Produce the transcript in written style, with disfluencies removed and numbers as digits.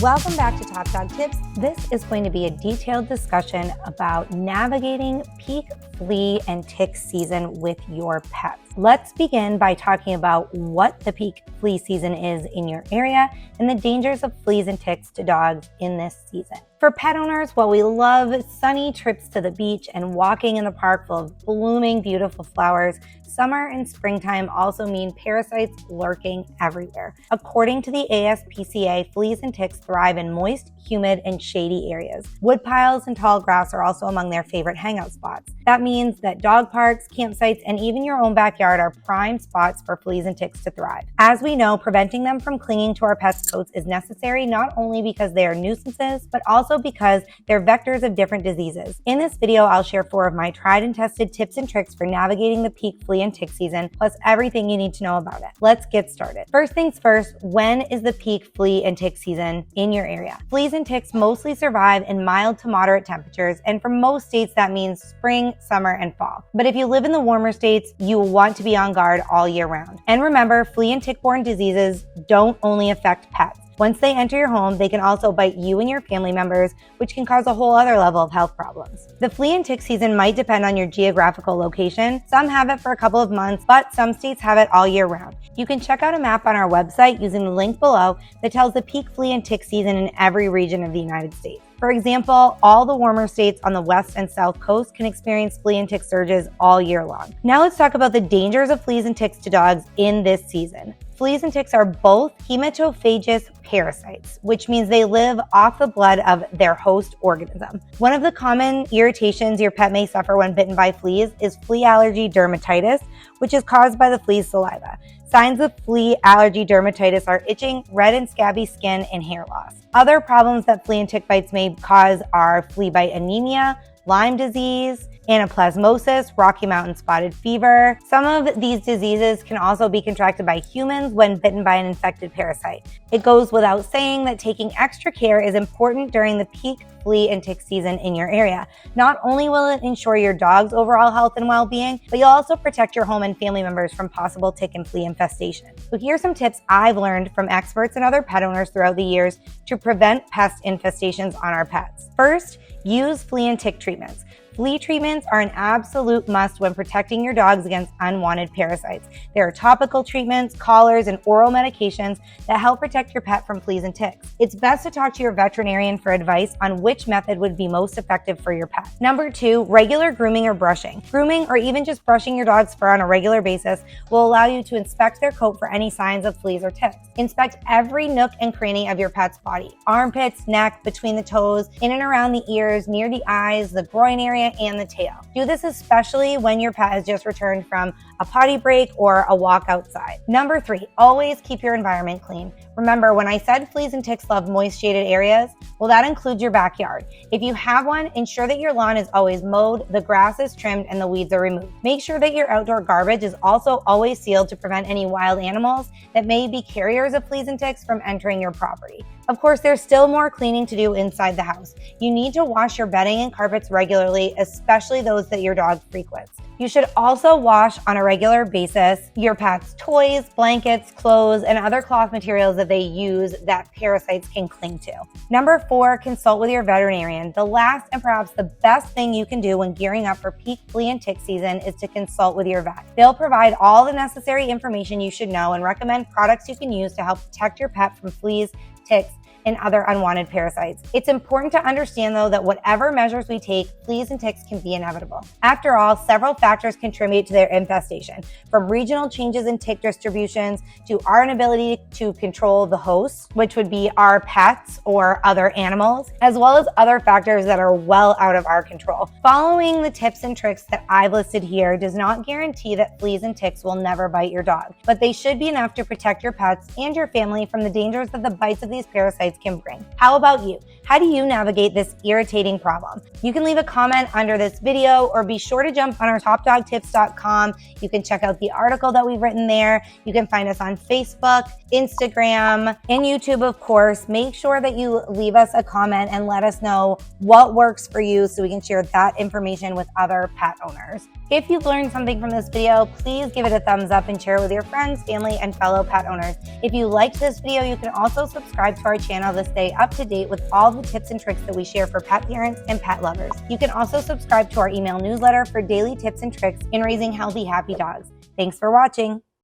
Welcome back to Top Dog Tips. This is going to be a detailed discussion about navigating peak flea and tick season with your pets. Let's begin by talking about what the peak flea season is in your area and the dangers of fleas and ticks to dogs in this season. For pet owners, while we love sunny trips to the beach and walking in the park full of blooming, beautiful flowers, summer and springtime also mean parasites lurking everywhere. According to the ASPCA, fleas and ticks thrive in moist, humid, and shady areas. Wood piles and tall grass are also among their favorite hangout spots. That means that dog parks, campsites, and even your own backyard are prime spots for fleas and ticks to thrive. As we know, preventing them from clinging to our pets' coats is necessary not only because they are nuisances, but also because they're vectors of different diseases. In this video, I'll share 4 of my tried and tested tips and tricks for navigating the peak flea and tick season, plus everything you need to know about it. Let's get started. First things first, when is the peak flea and tick season in your area? Fleas and ticks mostly survive in mild to moderate temperatures, and for most states that means spring, summer, and fall. But if you live in the warmer states, you will want to be on guard all year round. And remember, flea and tick-borne diseases don't only affect pets. Once they enter your home, they can also bite you and your family members, which can cause a whole other level of health problems. The flea and tick season might depend on your geographical location. Some have it for a couple of months, but some states have it all year round. You can check out a map on our website using the link below that tells the peak flea and tick season in every region of the United States. For example, all the warmer states on the west and south coast can experience flea and tick surges all year long. Now let's talk about the dangers of fleas and ticks to dogs in this season. Fleas and ticks are both hematophagous parasites, which means they live off the blood of their host organism. One of the common irritations your pet may suffer when bitten by fleas is flea allergy dermatitis, which is caused by the flea's saliva. Signs of flea allergy dermatitis are itching, red and scabby skin, and hair loss. Other problems that flea and tick bites may cause are flea bite anemia, Lyme disease, anaplasmosis, Rocky Mountain spotted fever. Some of these diseases can also be contracted by humans when bitten by an infected parasite. It goes without saying that taking extra care is important during the peak flea and tick season in your area. Not only will it ensure your dog's overall health and well-being, but you'll also protect your home and family members from possible tick and flea infestation. So here's some tips I've learned from experts and other pet owners throughout the years to prevent pest infestations on our pets. First, use flea and tick treatments. Flea treatments are an absolute must when protecting your dogs against unwanted parasites. There are topical treatments, collars, and oral medications that help protect your pet from fleas and ticks. It's best to talk to your veterinarian for advice on which method would be most effective for your pet. Number 2, regular grooming or brushing. Grooming, or even just brushing your dog's fur on a regular basis, will allow you to inspect their coat for any signs of fleas or ticks. Inspect every nook and cranny of your pet's body. Armpits, neck, between the toes, in and around the ears, near the eyes, the groin area, and the tail. Do this especially when your pet has just returned from a potty break or a walk outside. Number 3, always keep your environment clean. Remember, when I said fleas and ticks love moist shaded areas, well, that includes your backyard. If you have one, ensure that your lawn is always mowed, the grass is trimmed, and the weeds are removed. Make sure that your outdoor garbage is also always sealed to prevent any wild animals that may be carriers of fleas and ticks from entering your property. Of course, there's still more cleaning to do inside the house. You need to wash your bedding and carpets regularly, especially those that your dog frequents. You should also wash on a regular basis your pet's toys, blankets, clothes, and other cloth materials that they use that parasites can cling to. Number 4, consult with your veterinarian. The last and perhaps the best thing you can do when gearing up for peak flea and tick season is to consult with your vet. They'll provide all the necessary information you should know and recommend products you can use to help protect your pet from fleas, ticks, and other unwanted parasites. It's important to understand, though, that whatever measures we take, fleas and ticks can be inevitable. After all, several factors contribute to their infestation, from regional changes in tick distributions to our inability to control the hosts, which would be our pets or other animals, as well as other factors that are well out of our control. Following the tips and tricks that I've listed here does not guarantee that fleas and ticks will never bite your dog, but they should be enough to protect your pets and your family from the dangers that the bites of these parasites can bring. How about you? How do you navigate this irritating problem? You can leave a comment under this video or be sure to jump on our topdogtips.com. You can check out the article that we've written there. You can find us on Facebook, Instagram, and YouTube, of course. Make sure that you leave us a comment and let us know what works for you so we can share that information with other pet owners. If you've learned something from this video, please give it a thumbs up and share it with your friends, family, and fellow pet owners. If you liked this video, you can also subscribe to our channel to stay up to date with all the tips and tricks that we share for pet parents and pet lovers. You can also subscribe to our email newsletter for daily tips and tricks in raising healthy, happy dogs. Thanks for watching.